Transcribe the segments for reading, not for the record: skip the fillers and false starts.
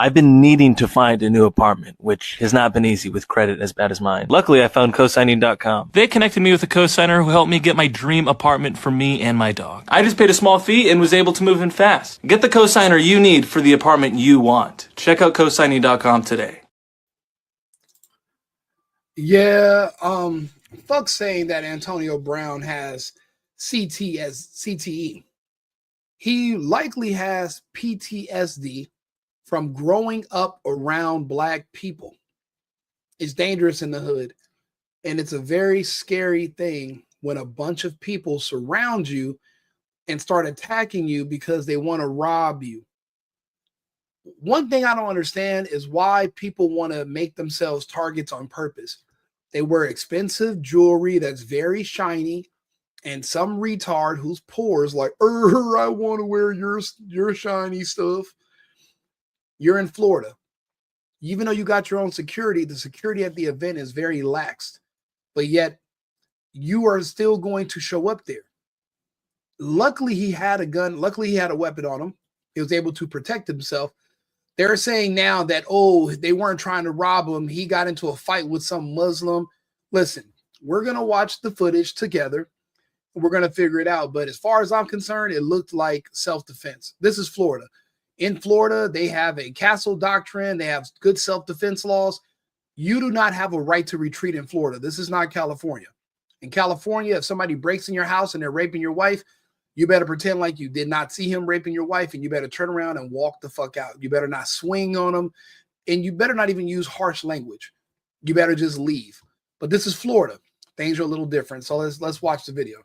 I've been needing to find a new apartment, which has not been easy with credit as bad as mine. Luckily, I found cosigning.com. They connected me with a cosigner who helped me get my dream apartment for me and my dog. I just paid a small fee and was able to move in fast. Get the cosigner you need for the apartment you want. Check out cosigning.com today. Yeah, fuck saying that Antonio Brown has CTE. He likely has PTSD from growing up around black people. It's dangerous in the hood. And it's a very scary thing when a bunch of people surround you and start attacking you because they want to rob you. One thing I don't understand is why people want to make themselves targets on purpose. They wear expensive jewelry that's very shiny, and some retard who's poor is like, I want to wear your shiny stuff. You're in Florida. Even though you got your own security, the security at the event is very laxed, but yet you are still going to show up there. Luckily, he had a gun. Luckily, he had a weapon on him. He was able to protect himself. They're saying now that, oh, they weren't trying to rob him. He got into a fight with some Muslim. Listen, we're going to watch the footage together. We're going to figure it out. But as far as I'm concerned, it looked like self-defense. This is Florida. In Florida, they have a castle doctrine. They have good self-defense laws. You do not have a right to retreat in Florida. This is not California. In California, if somebody breaks in your house and they're raping your wife, you better pretend like you did not see him raping your wife, and you better turn around and walk the fuck out. You better not swing on him, and you better not even use harsh language. You better just leave. But this is Florida. Things are a little different. So let's watch the video.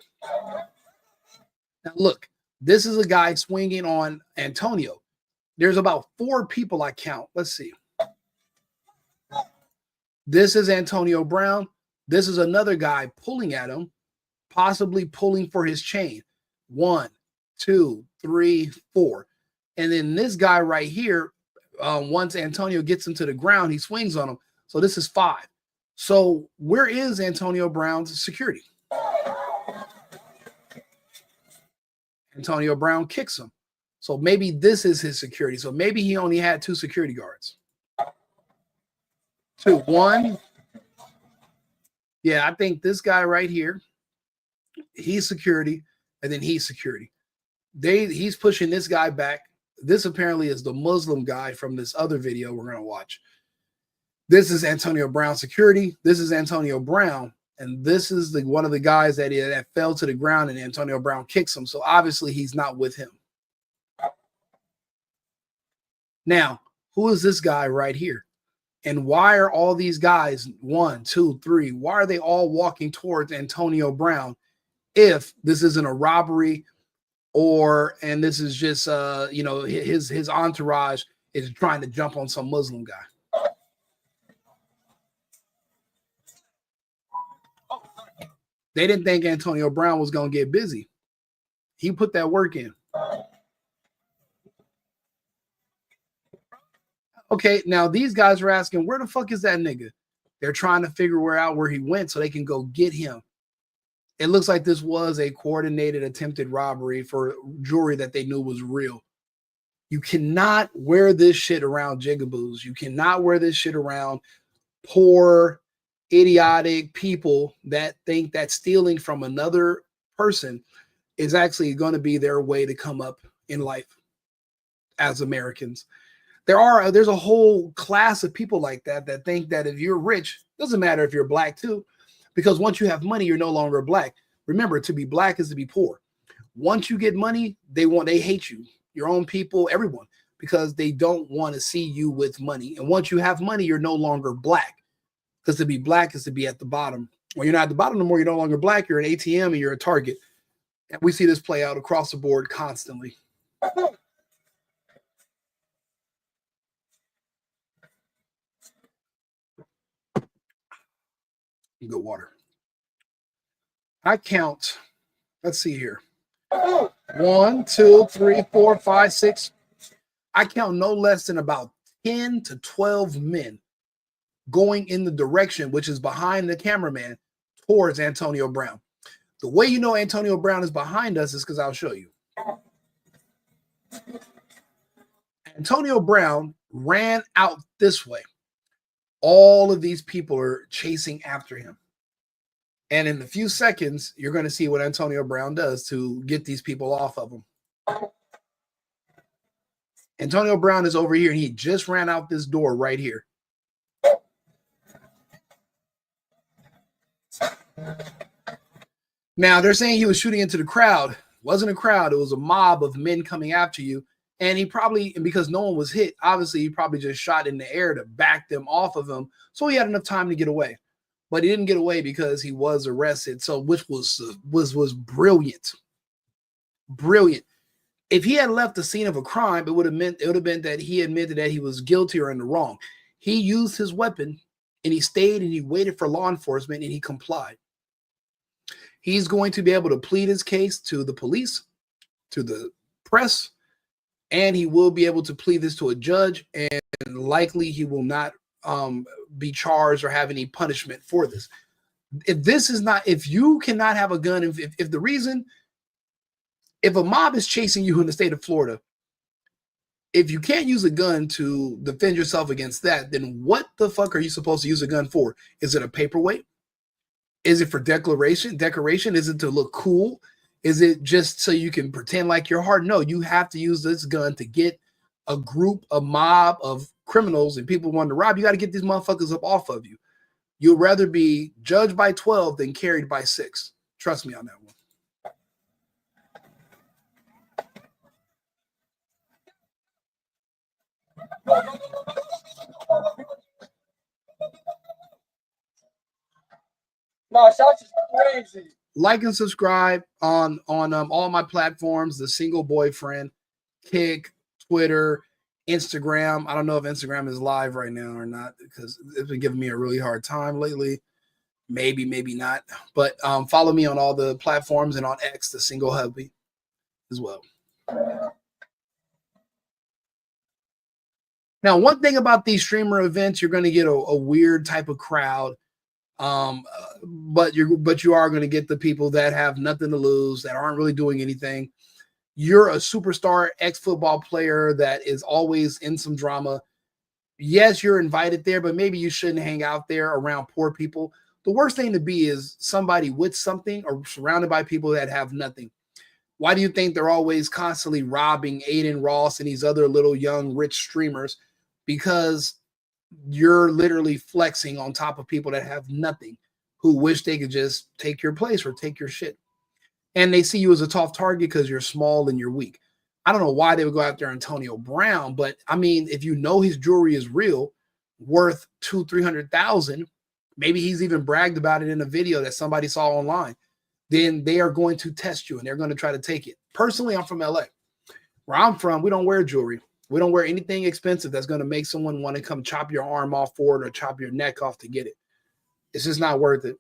Now look, this is a guy swinging on Antonio. There's about 4 people I count. Let's see. This is Antonio Brown. This is another guy pulling at him, possibly pulling for his chain. 1, 2, 3, 4. And then this guy right here, once Antonio gets him to the ground, he swings on him. So this is 5. So where is Antonio Brown's security? Antonio Brown kicks him. So maybe this is his security. So maybe he only had 2 security guards. 2, 1. Yeah, I think this guy right here, he's security, and then he's security. He's pushing this guy back. This apparently is the Muslim guy from this other video we're going to watch. This is Antonio Brown security. This is Antonio Brown. And this is one of the guys that fell to the ground, and Antonio Brown kicks him. So obviously he's not with him. Now, who is this guy right here? And why are all these guys, 1, 2, 3, why are they all walking towards Antonio Brown if this isn't a robbery and this is just, his entourage is trying to jump on some Muslim guy? They didn't think Antonio Brown was going to get busy. He put that work in. Okay, now these guys are asking, where the fuck is that nigga? They're trying to figure out where he went so they can go get him. It looks like this was a coordinated attempted robbery for jewelry that they knew was real. You cannot wear this shit around jigaboos. You cannot wear this shit around poor, idiotic people that think that stealing from another person is actually going to be their way to come up in life as Americans. There's a whole class of people like that think that if you're rich, doesn't matter if you're black too, because once you have money, you're no longer black. Remember, to be black is to be poor. Once you get money, they hate you, your own people, everyone, because they don't want to see you with money. And once you have money, you're no longer black, because to be black is to be at the bottom. When you're not at the bottom no more, you're no longer black. You're an ATM and you're a target. And we see this play out across the board constantly. Good water. I count, let's see here. 1, 2, 3, 4, 5, 6. I count no less than about 10 to 12 men going in the direction, which is behind the cameraman, towards Antonio Brown. The way you know Antonio Brown is behind us is because I'll show you. Antonio Brown ran out this way. All of these people are chasing after him. And in a few seconds, you're going to see what Antonio Brown does to get these people off of him. Antonio Brown is over here, and he just ran out this door right here. Now, they're saying he was shooting into the crowd. It wasn't a crowd. It was a mob of men coming after you. And he probably, and because no one was hit, obviously he probably just shot in the air to back them off of him. So he had enough time to get away. But he didn't get away because he was arrested. So which was brilliant. Brilliant. If he had left the scene of a crime, it would have been that he admitted that he was guilty or in the wrong. He used his weapon and he stayed and he waited for law enforcement and he complied. He's going to be able to plead his case to the police, to the press, and he will be able to plead this to a judge, and likely he will not be charged or have any punishment for this. If you cannot have a gun, if a mob is chasing you in the state of Florida, if you can't use a gun to defend yourself against that, then what the fuck are you supposed to use a gun for? Is it a paperweight? Is it for decoration? Is it to look cool? Is it just so you can pretend like you're hard? No, you have to use this gun to get a mob of criminals and people wanting to rob. You got to get these motherfuckers up off of you. You'd rather be judged by 12 than carried by 6. Trust me on that one. No, shots is crazy. Like and subscribe on all my platforms, The Single Boyfriend, Kick, Twitter, Instagram. I don't know if Instagram is live right now or not because it's been giving me a really hard time lately. Maybe not. But follow me on all the platforms and on X, The Single Hubby, as well. Now, one thing about these streamer events, you're going to get a weird type of crowd. But you are going to get the people that have nothing to lose, that aren't really doing anything. You're a superstar ex-football player that is always in some drama. Yes, you're invited there, but maybe you shouldn't hang out there around poor people. The worst thing to be is somebody with something or surrounded by people that have nothing. Why do you think they're always constantly robbing Adin Ross and these other little young rich streamers? Because you're literally flexing on top of people that have nothing, who wish they could just take your place or take your shit. And they see you as a tough target because you're small and you're weak. I don't know why they would go after Antonio Brown, but I mean, if you know his jewelry is real, worth $200,000-300,000, maybe he's even bragged about it in a video that somebody saw online, then they are going to test you and they're going to try to take it. Personally, I'm from LA. Where I'm from, we don't wear jewelry. We don't wear anything expensive that's going to make someone want to come chop your arm off for it or chop your neck off to get it. It's just not worth it.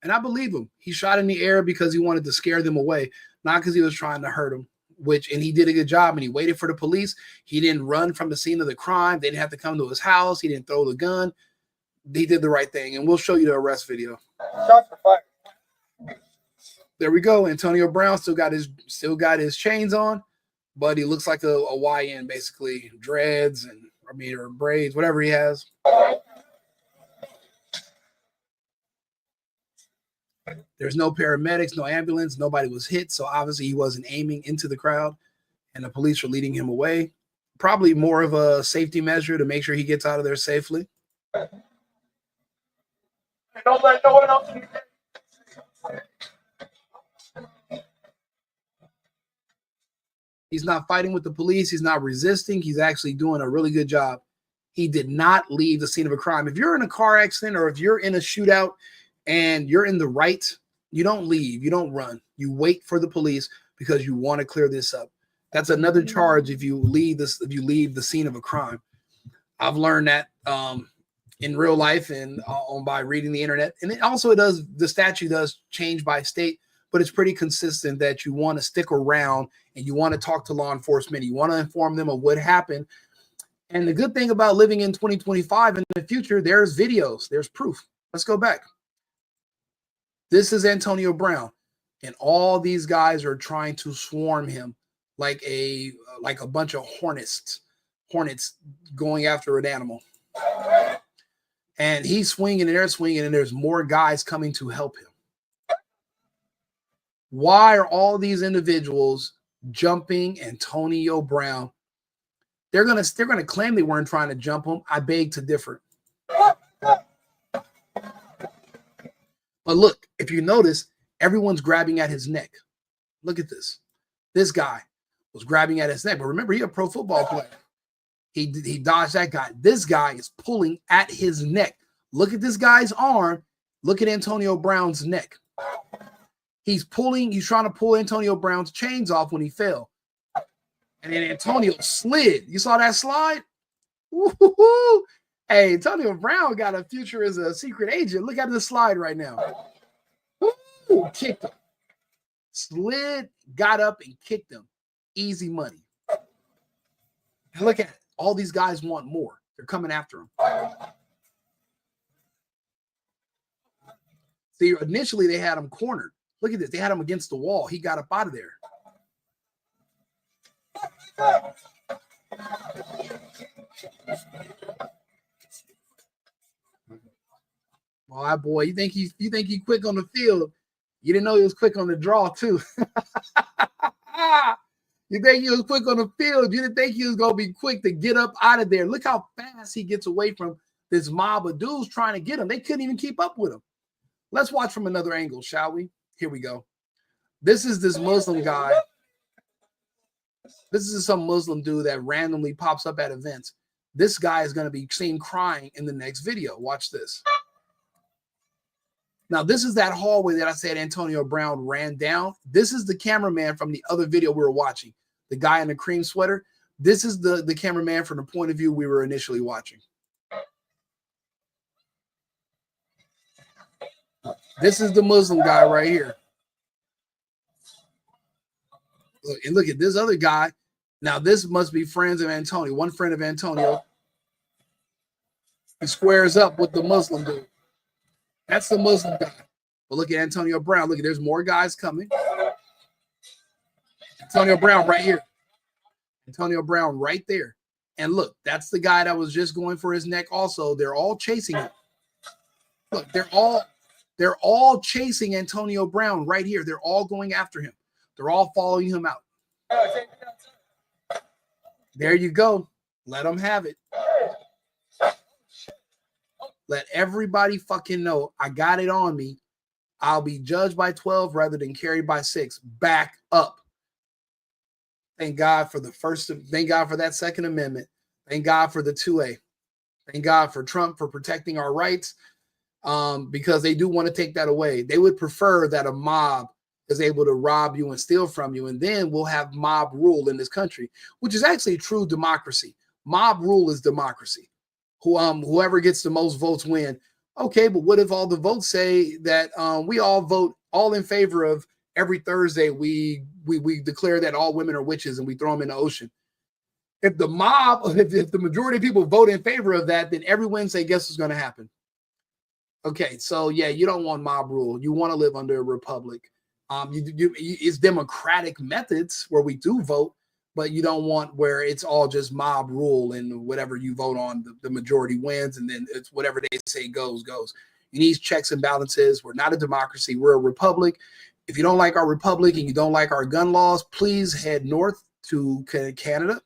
And I believe him. He shot in the air because he wanted to scare them away, not because he was trying to hurt them. And he did a good job, and he waited for the police. He didn't run from the scene of the crime. They didn't have to come to his house. He didn't throw the gun. He did the right thing, and we'll show you the arrest video. Shots for fire. There we go. Antonio Brown still got his chains on, but he looks like a YN, basically dreads or braids, whatever he has. There's no paramedics, no ambulance, nobody was hit, so obviously he wasn't aiming into the crowd, and the police were leading him away. Probably more of a safety measure to make sure he gets out of there safely. Don't let no one else. He's not fighting with the police. He's not resisting. He's actually doing a really good job. He did not leave the scene of a crime. If you're in a car accident or if you're in a shootout and you're in the right, you don't leave. You don't run. You wait for the police because you want to clear this up. That's another charge if you leave the scene of a crime. I've learned that in real life and by reading the internet. And the statute does change by state, but it's pretty consistent that you want to stick around and you want to talk to law enforcement. You want to inform them of what happened. And the good thing about living in 2025 in the future, there's videos, there's proof. Let's go back. This is Antonio Brown, and all these guys are trying to swarm him like a bunch of hornets going after an animal. And he's swinging and they're swinging, and there's more guys coming to help him. Why are all these individuals jumping Antonio Brown? They're gonna claim they weren't trying to jump him. I beg to differ. But look, if you notice, everyone's grabbing at his neck. Look at this. This guy was grabbing at his neck. But remember, he's a pro football player. He dodged that guy. This guy is pulling at his neck. Look at this guy's arm. Look at Antonio Brown's neck. He's trying to pull Antonio Brown's chains off when he fell. And then Antonio slid. You saw that slide? Woo-hoo-hoo. Hey, Antonio Brown got a future as a secret agent. Look at the slide right now. Woo, kicked him. Slid, got up, and kicked him. Easy money. And look at it. All these guys want more. They're coming after him. See, initially they had him cornered. Look at this. They had him against the wall. He got up out of there. Boy, boy, you think he's quick on the field? You didn't know he was quick on the draw too. You think he was quick on the field? You didn't think he was gonna be quick to get up out of there. Look how fast he gets away from this mob of dudes trying to get him. They couldn't even keep up with him. Let's watch from another angle, shall we? Here we go. This is this Muslim guy. This is some Muslim dude that randomly pops up at events. This guy is going to be seen crying in the next video. Watch this. Now, this is that hallway that I said Antonio Brown ran down. This is the cameraman from the other video we were watching, the guy in the cream sweater. This is the cameraman from the point of view we were initially watching. This is the Muslim guy right here. Look, and look at this other guy. Now, this must be friends of Antonio. One friend of Antonio. He squares up with the Muslim dude. That's the Muslim guy. But look at Antonio Brown. Look, there's more guys coming. Antonio Brown right here. Antonio Brown right there. And look, that's the guy that was just going for his neck also. They're all chasing him. Look, they're all chasing Antonio Brown right here. They're all going after him. They're all following him out. There you go. Let them have it. Let everybody fucking know I got it on me. I'll be judged by 12 rather than carried by 6. Back up. Thank God for thank God for that Second Amendment. Thank God for the 2A. Thank God for Trump for protecting our rights, because they do want to take that away. They would prefer that a mob is able to rob you and steal from you, and then we'll have mob rule in this country, which is actually true democracy. Mob rule is democracy. Whoever gets the most votes win. Okay, but what if all the votes say that we all vote all in favor of every Thursday we declare that all women are witches and we throw them in the ocean? If the mob, if the majority of people vote in favor of that, then every Wednesday, guess what's going to happen? Okay, so yeah, you don't want mob rule. You want to live under a republic. It's democratic methods where we do vote, but you don't want where it's all just mob rule and whatever you vote on, the majority wins, and then it's whatever they say goes. You need checks and balances. We're not a democracy. We're a republic. If you don't like our republic and you don't like our gun laws, please head north to Canada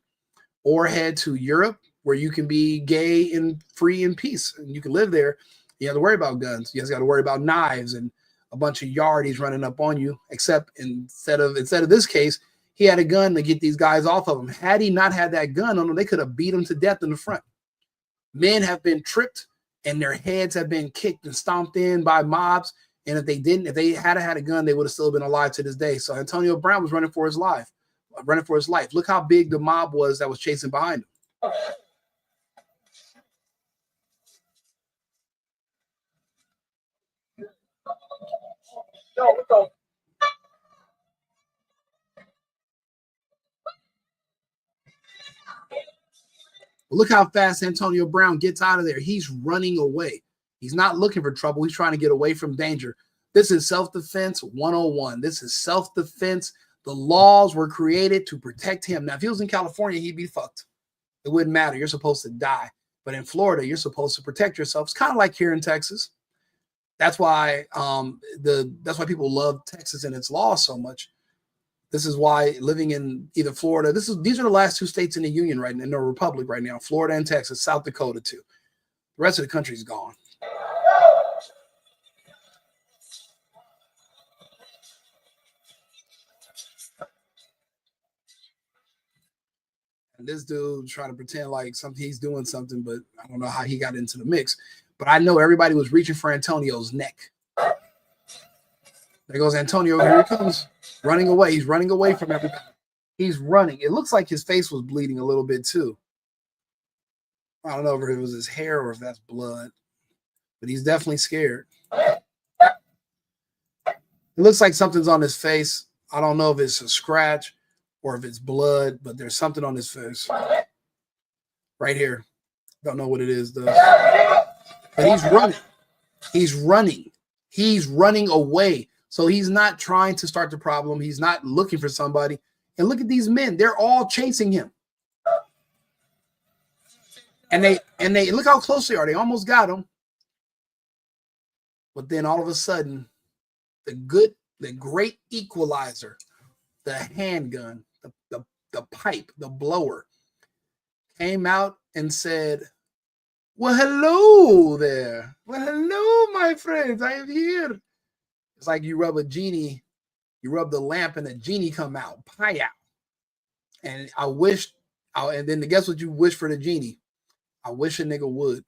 or head to Europe, where you can be gay and free in peace and you can live there. You don't have to worry about guns. You just got to worry about knives and a bunch of yardies running up on you, except instead of this case, he had a gun to get these guys off of him. Had he not had that gun on him, they could have beat him to death in the front. Men have been tripped and their heads have been kicked and stomped in by mobs. And if they had a gun, they would have still been alive to this day. So Antonio Brown was running for his life. Look how big the mob was that was chasing behind him. Look how fast Antonio Brown gets out of there. He's running away. He's not looking for trouble. He's trying to get away from danger. This is self-defense 101. This is self-defense. The laws were created to protect him. Now, if he was in California, he'd be fucked. It wouldn't matter. You're supposed to die. But in Florida, you're supposed to protect yourself. It's kind of like here in Texas. That's why that's why people love Texas and its laws so much. This is why living in either Florida, these are the last two states in the union right now, in the republic right now, Florida and Texas, South Dakota too. The rest of the country's gone. And this dude trying to pretend like he's doing something, but I don't know how he got into the mix. But I know everybody was reaching for Antonio's neck. There goes Antonio. Here he comes, running away. He's running away from everybody. He's running. It looks like his face was bleeding a little bit too. I don't know if it was his hair or if that's blood, but he's definitely scared. It looks like something's on his face. I don't know if it's a scratch or if it's blood, but there's something on his face. Right here. Don't know what it is though. But he's running. He's running. He's running away. So he's not trying to start the problem. He's not looking for somebody. And look at these men. They're all chasing him. And they look how close they are. They almost got him. But then all of a sudden, the great equalizer, the handgun, the pipe, the blower, came out and said, well, hello there. Well, hello, my friends. I am here. It's like you rub a genie, you rub the lamp and a genie come out, pie out. And and then guess what you wish for the genie? I wish a nigga would.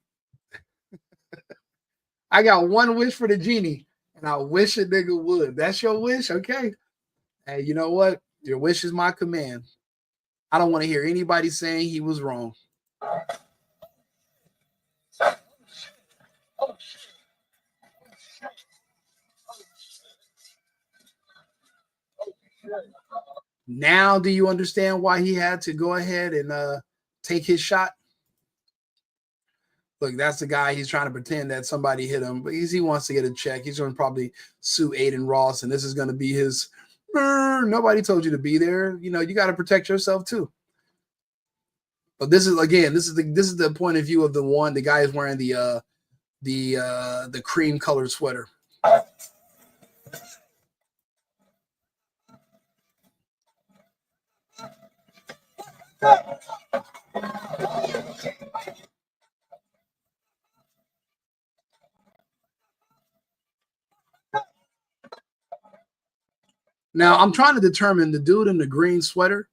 I got one wish for the genie, and I wish a nigga would. That's your wish? Okay. Hey, you know what? Your wish is my command. I don't want to hear anybody saying he was wrong. Now, do you understand why he had to go ahead and take his shot? Look, that's the guy. He's trying to pretend that somebody hit him, but he wants to get a check. He's going to probably sue Adin Ross, and this is going to be his. Nobody told you to be there. You know, you got to protect yourself too. But this is the point of view of the guy is wearing the cream colored sweater. Now I'm trying to determine the dude in the green sweater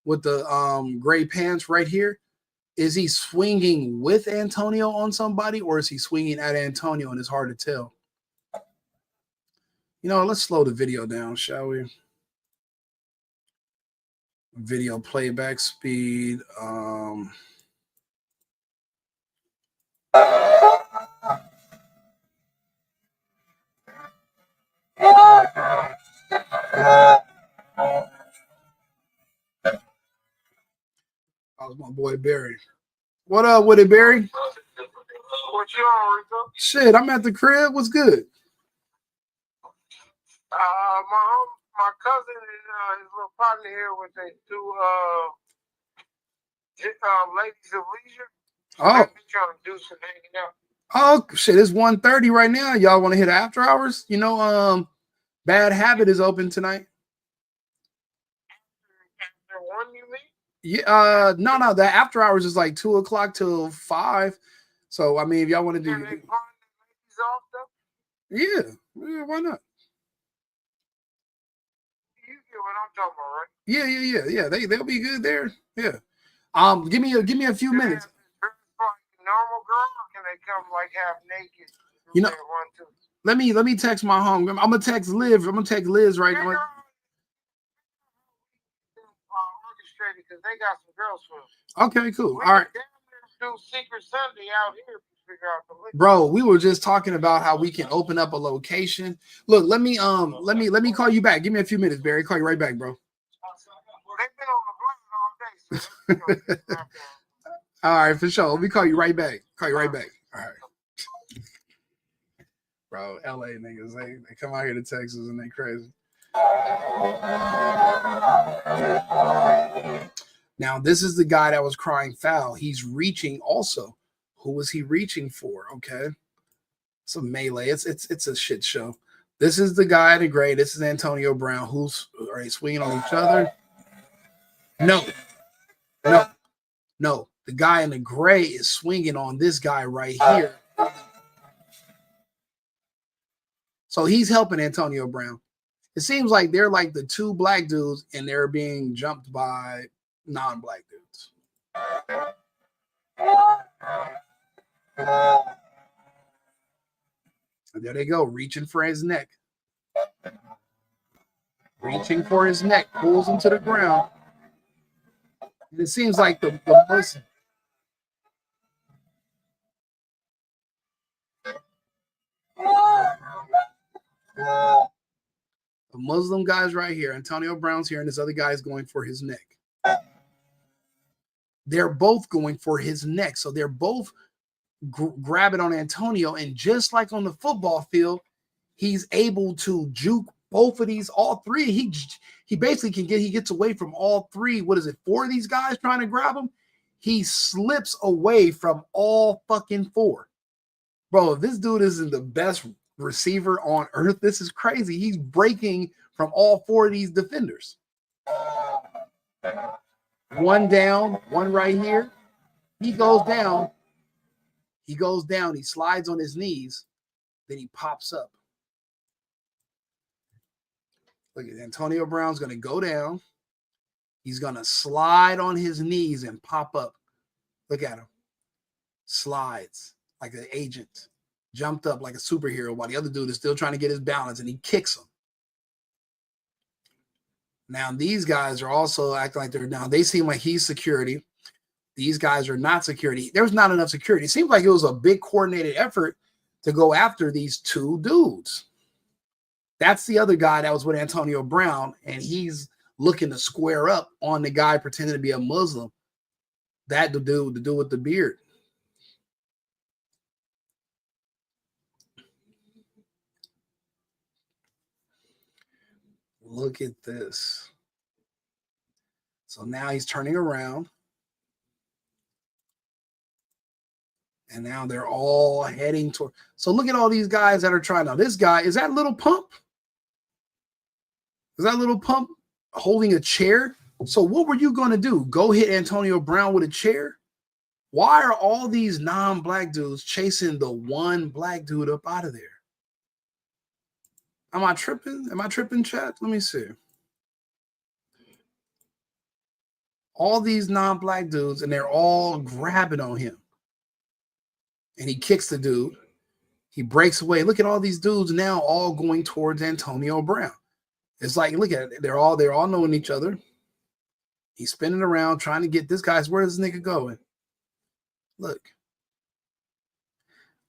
with the gray pants right here. Is he swinging with Antonio on somebody, or is he swinging at Antonio? And it's hard to tell. You know, let's slow the video down, shall we? Video playback speed. That was my boy Barry. What up with it, Barry? What you on, Rico? Shit, I'm at the crib. What's good? My cousin and his little partner here with the two ladies of leisure. Oh, They be trying to do some hanging out. oh shit! It's 1:30 right now. Y'all want to hit after hours? You know, Bad Habit is open tonight. After one, you mean? Yeah, no, the after hours is like 2 o'clock till 5. So I mean, if y'all want to do, Can they pawn the ladies off though? yeah, why not? You get what I'm talking about, right? Yeah. They'll be good there. Yeah. Give me a few Can they minutes. dress like normal girl, or can they come like half naked? You know, One, two. let me text my home. I'm gonna text Liv. I'm gonna text Liz right now. Orchestrated because they got some girls for them. Okay, cool. We All right. can damn near do Secret Sunday out here to figure out the link. Bro, we were just talking about how we can open up a location. Look, let me call you back. Give me a few minutes, Barry. Call you right back, bro. They've been on the block all day. So All right, for sure. Let me call you right back. Call you right back. All right. Bro, LA niggas, they come out here to Texas and they crazy. Now, this is the guy that was crying foul. He's reaching also. Who was he reaching for? Okay. It's a melee. It's a shit show. This is the guy in the gray. This is Antonio Brown. Are they swinging on each other? No. The guy in the gray is swinging on this guy right here. So he's helping Antonio Brown. It seems like they're like the two black dudes and they're being jumped by non-black dudes. And there they go, reaching for his neck. Reaching for his neck, pulls him to the ground. And it seems like the person. The Muslim guy's right here. Antonio Brown's here, and this other guy's going for his neck. They're both going for his neck. So they're both grabbing on Antonio. And just like on the football field, he's able to juke both of these, all three. He basically he gets away from all three. What is it? 4 of these guys trying to grab him. He slips away from all fucking 4. Bro, if this dude isn't the best receiver on earth, this is crazy. He's breaking from all 4 of these defenders. One down, one right here. He goes down. He slides on his knees. Then he pops up. Look at Antonio Brown's going to go down. He's going to slide on his knees and pop up. Look at him. Slides like an agent. Jumped up like a superhero while the other dude is still trying to get his balance, and he kicks him. Now, these guys are also acting like they seem like he's security. These guys are not security. There's not enough security. It seems like it was a big coordinated effort to go after these 2 dudes. That's the other guy that was with Antonio Brown, and he's looking to square up on the guy pretending to be a Muslim. That the dude with the beard. Look at this. So now he's turning around. And now they're all heading toward. So look at all these guys that are trying. Now, this guy, is that Little Pump? Is that Little Pump holding a chair? So what were you going to do? Go hit Antonio Brown with a chair? Why are all these non-black dudes chasing the one black dude up out of there? Am I tripping? Am I tripping, chat? Let me see. All these non-black dudes, and they're all grabbing on him. And he kicks the dude. He breaks away. Look at all these dudes now all going towards Antonio Brown. It's like, look at it. They're all knowing each other. He's spinning around trying to get this guy's. Where's this nigga going? Look.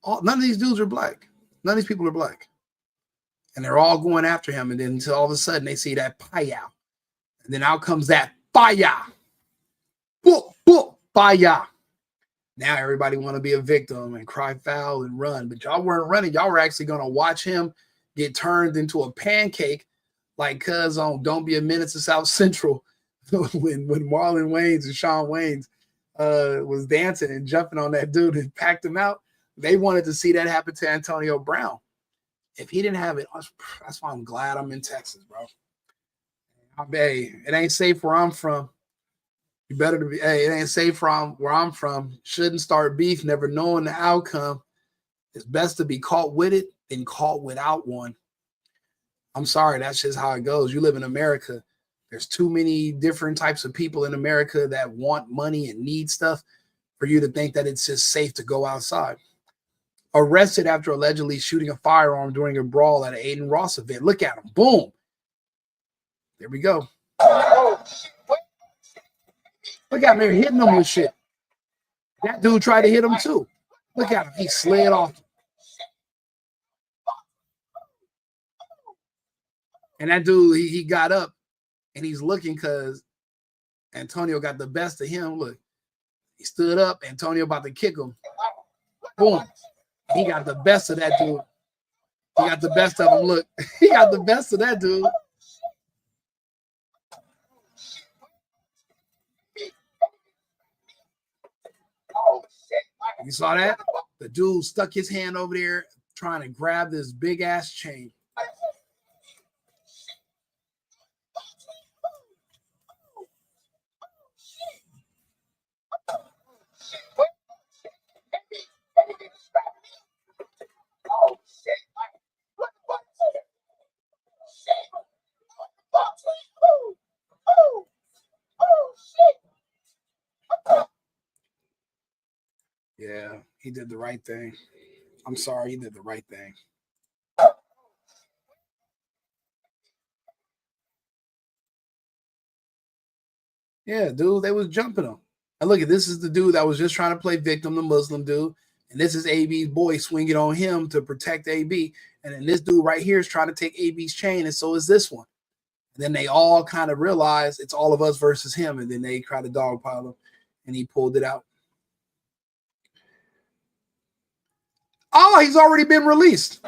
None of these dudes are black. None of these people are black. And they're all going after him. And then until all of a sudden they see that paya. And then out comes that fire. Fire. Now everybody want to be a victim and cry foul and run. But y'all weren't running. Y'all were actually going to watch him get turned into a pancake like cuz on Don't Be a Menace to South Central when Marlon Wayans and Shawn Wayans was dancing and jumping on that dude and packed him out. They wanted to see that happen to Antonio Brown. If he didn't have it, that's why I'm glad I'm in Texas, bro. Hey, it ain't safe where I'm from. You better to be. Hey, it ain't safe from where I'm from. Shouldn't start beef, never knowing the outcome. It's best to be caught with it than caught without one. I'm sorry, that's just how it goes. You live in America. There's too many different types of people in America that want money and need stuff for you to think that it's just safe to go outside. Arrested after allegedly shooting a firearm during a brawl at an Adin Ross event. Look at him. Boom. There we go. Look at him hitting him with shit. That dude tried to hit him too. Look at him. He slid off. And that dude, he got up and he's looking because Antonio got the best of him. Look, He stood up. Antonio about to kick him. Boom. He got the best of that dude. He got the best of him. Look, he got the best of that dude. You saw that? The dude stuck his hand over there trying to grab this big ass chain. Yeah, he did the right thing. I'm sorry, he did the right thing. Yeah, dude, they was jumping him. And look at this is the dude that was just trying to play victim, the Muslim dude. And this is AB's boy swinging on him to protect AB. And then this dude right here is trying to take AB's chain, and so is this one. And then they all kind of realize it's all of us versus him. And then they try to dogpile him, and he pulled it out. Oh, he's already been released.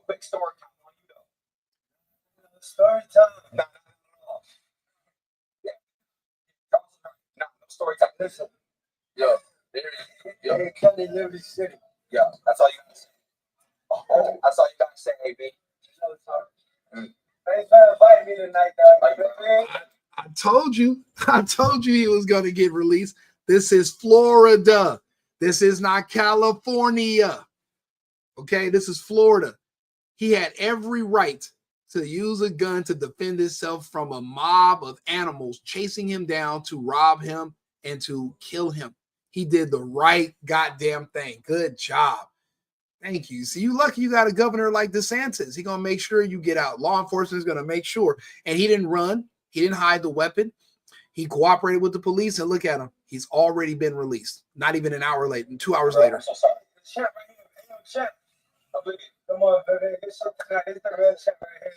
Quick story time. Story time. No story time. Listen. Yo, hey, Kelly, Liberty City. Yeah, that's all you gotta say. That's all you gotta say, AB. Thanks for inviting me tonight, though. I told you he was going to get released. This is Florida. This is not California. Okay, this is Florida. He had every right to use a gun to defend himself from a mob of animals chasing him down to rob him and to kill him. He did the right goddamn thing. Good job. Thank you. See, you lucky you got a governor like DeSantis. He's going to make sure you get out. Law enforcement is going to make sure. And he didn't run. He didn't hide the weapon. He cooperated with the police, and look at him. He's already been released. Not even an hour late, 2 hours later. I'm so sorry. Chat right here. Chat. Come on, baby. Get something out. It's the real chat right here.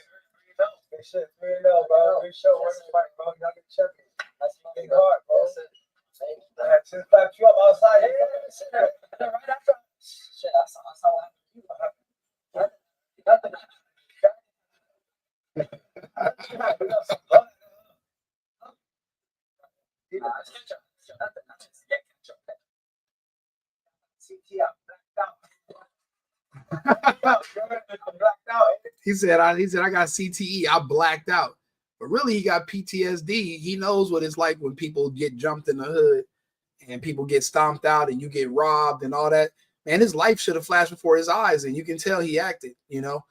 Good shit. 3-0, bro. We show where to fight, bro. Y'all get checked. That's my big heart, bro. I had to slap you up outside. Right after. Shit, I saw what happened. He said, I got CTE. I blacked out. But really, he got PTSD. He knows what it's like when people get jumped in the hood and people get stomped out and you get robbed and all that. Man, his life should have flashed before his eyes, and you can tell he acted, you know.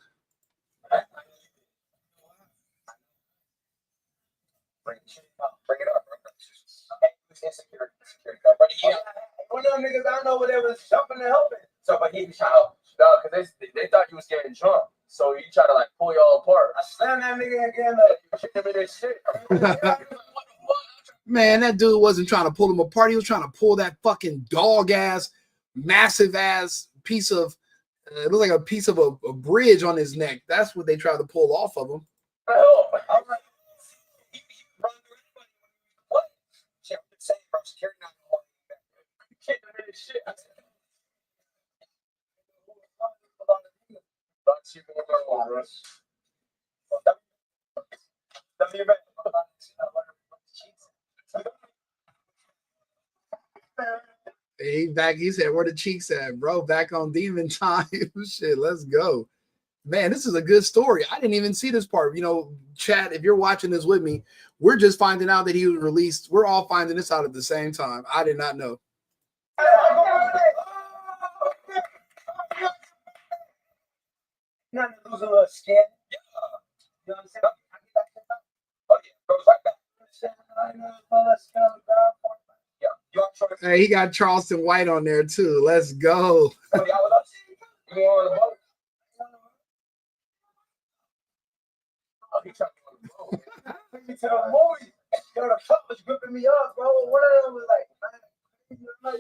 Bring it up. Security. One of them niggas, I know where they was jumping and helping. So, but he shot out. No, because they thought you was getting drunk. So he tried to like pull y'all apart. I slammed that nigga again. Shoot him in his shit. Man, that dude wasn't trying to pull him apart. He was trying to pull that fucking dog ass, massive ass piece of, it looked like a piece of a bridge on his neck. That's what they tried to pull off of him. What? Saying from security not shit. He said, where the cheeks at, bro? Back on demon time. Shit, let's go. Man, this is a good story. I didn't even see this part. You know, chat, if you're watching this with me, we're just finding out that he was released. We're all finding this out at the same time. I did not know. Not losing a little skin. Yeah. You know what I'm saying? Oh, yeah. Goes like that. Hey, he got Charleston White on there too. Let's go. Yo, the truck was gripping me up, bro. One of them was like,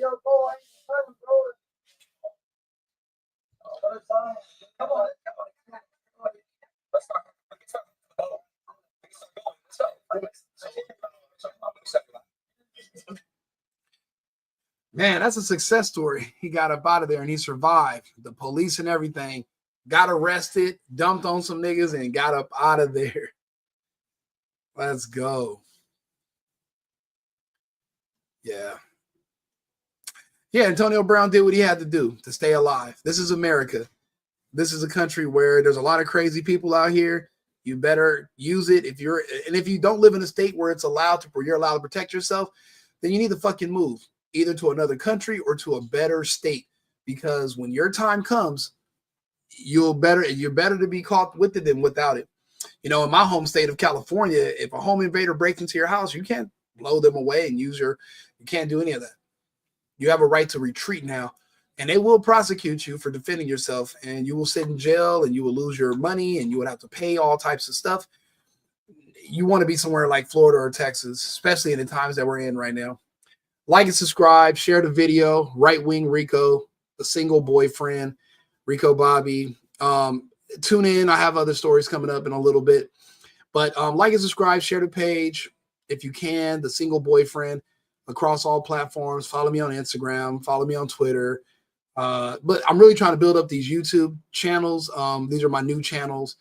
yo, bro, I ain't trying to throw it. Come on. Let's start. Let's go. Man, that's a success story. He got up out of there and he survived. The police and everything got arrested, dumped on some niggas, and got up out of there. Let's go. Yeah. Yeah, Antonio Brown did what he had to do to stay alive. This is America. This is a country where there's a lot of crazy people out here. You better use it. If you don't live in a state where it's allowed to, where you're allowed to protect yourself, then you need to fucking move either to another country or to a better state. Because when your time comes, you're better to be caught with it than without it. You know, in my home state of California, if a home invader breaks into your house, you can't blow them away and you can't do any of that. You have a right to retreat now, and they will prosecute you for defending yourself, and you will sit in jail and you will lose your money and you would have to pay all types of stuff. You want to be somewhere like Florida or Texas, especially in the times that we're in right now. Like and subscribe, share the video. Right Wing Rico, the single boyfriend, Rico Bobby. Tune in. I have other stories coming up in a little bit, but like and subscribe, share the page if you can. The single boyfriend across all platforms. Follow me on Instagram. Follow me on Twitter. But I'm really trying to build up these YouTube channels. These are my new channels.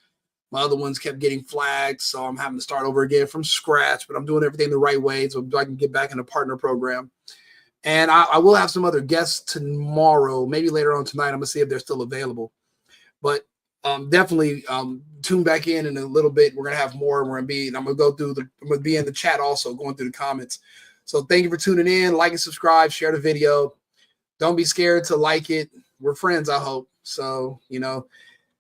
My other ones kept getting flagged, so I'm having to start over again from scratch, but I'm doing everything the right way so I can get back in a partner program. And I will have some other guests tomorrow, maybe later on tonight. I'm going to see if they're still available. But definitely tune back in a little bit. We're going to have more. I'm going to be in the chat also, going through the comments. So thank you for tuning in. Like and subscribe, share the video. Don't be scared to like it. We're friends, I hope. So, you know,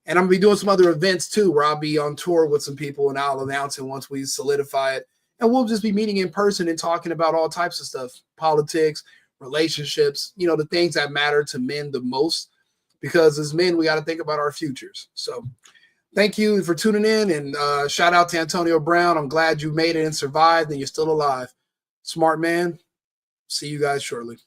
and I'm going to be doing some other events too, where I'll be on tour with some people and I'll announce it once we solidify it. And we'll just be meeting in person and talking about all types of stuff, politics, relationships, you know, the things that matter to men the most, because as men, we got to think about our futures. So thank you for tuning in, and shout out to Antonio Brown. I'm glad you made it and survived and you're still alive. Smart man. See you guys shortly.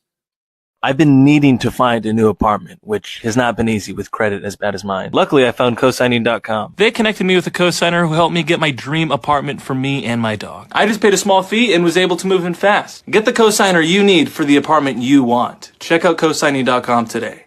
I've been needing to find a new apartment, which has not been easy with credit as bad as mine. Luckily, I found cosigning.com. They connected me with a cosigner who helped me get my dream apartment for me and my dog. I just paid a small fee and was able to move in fast. Get the cosigner you need for the apartment you want. Check out cosigning.com today.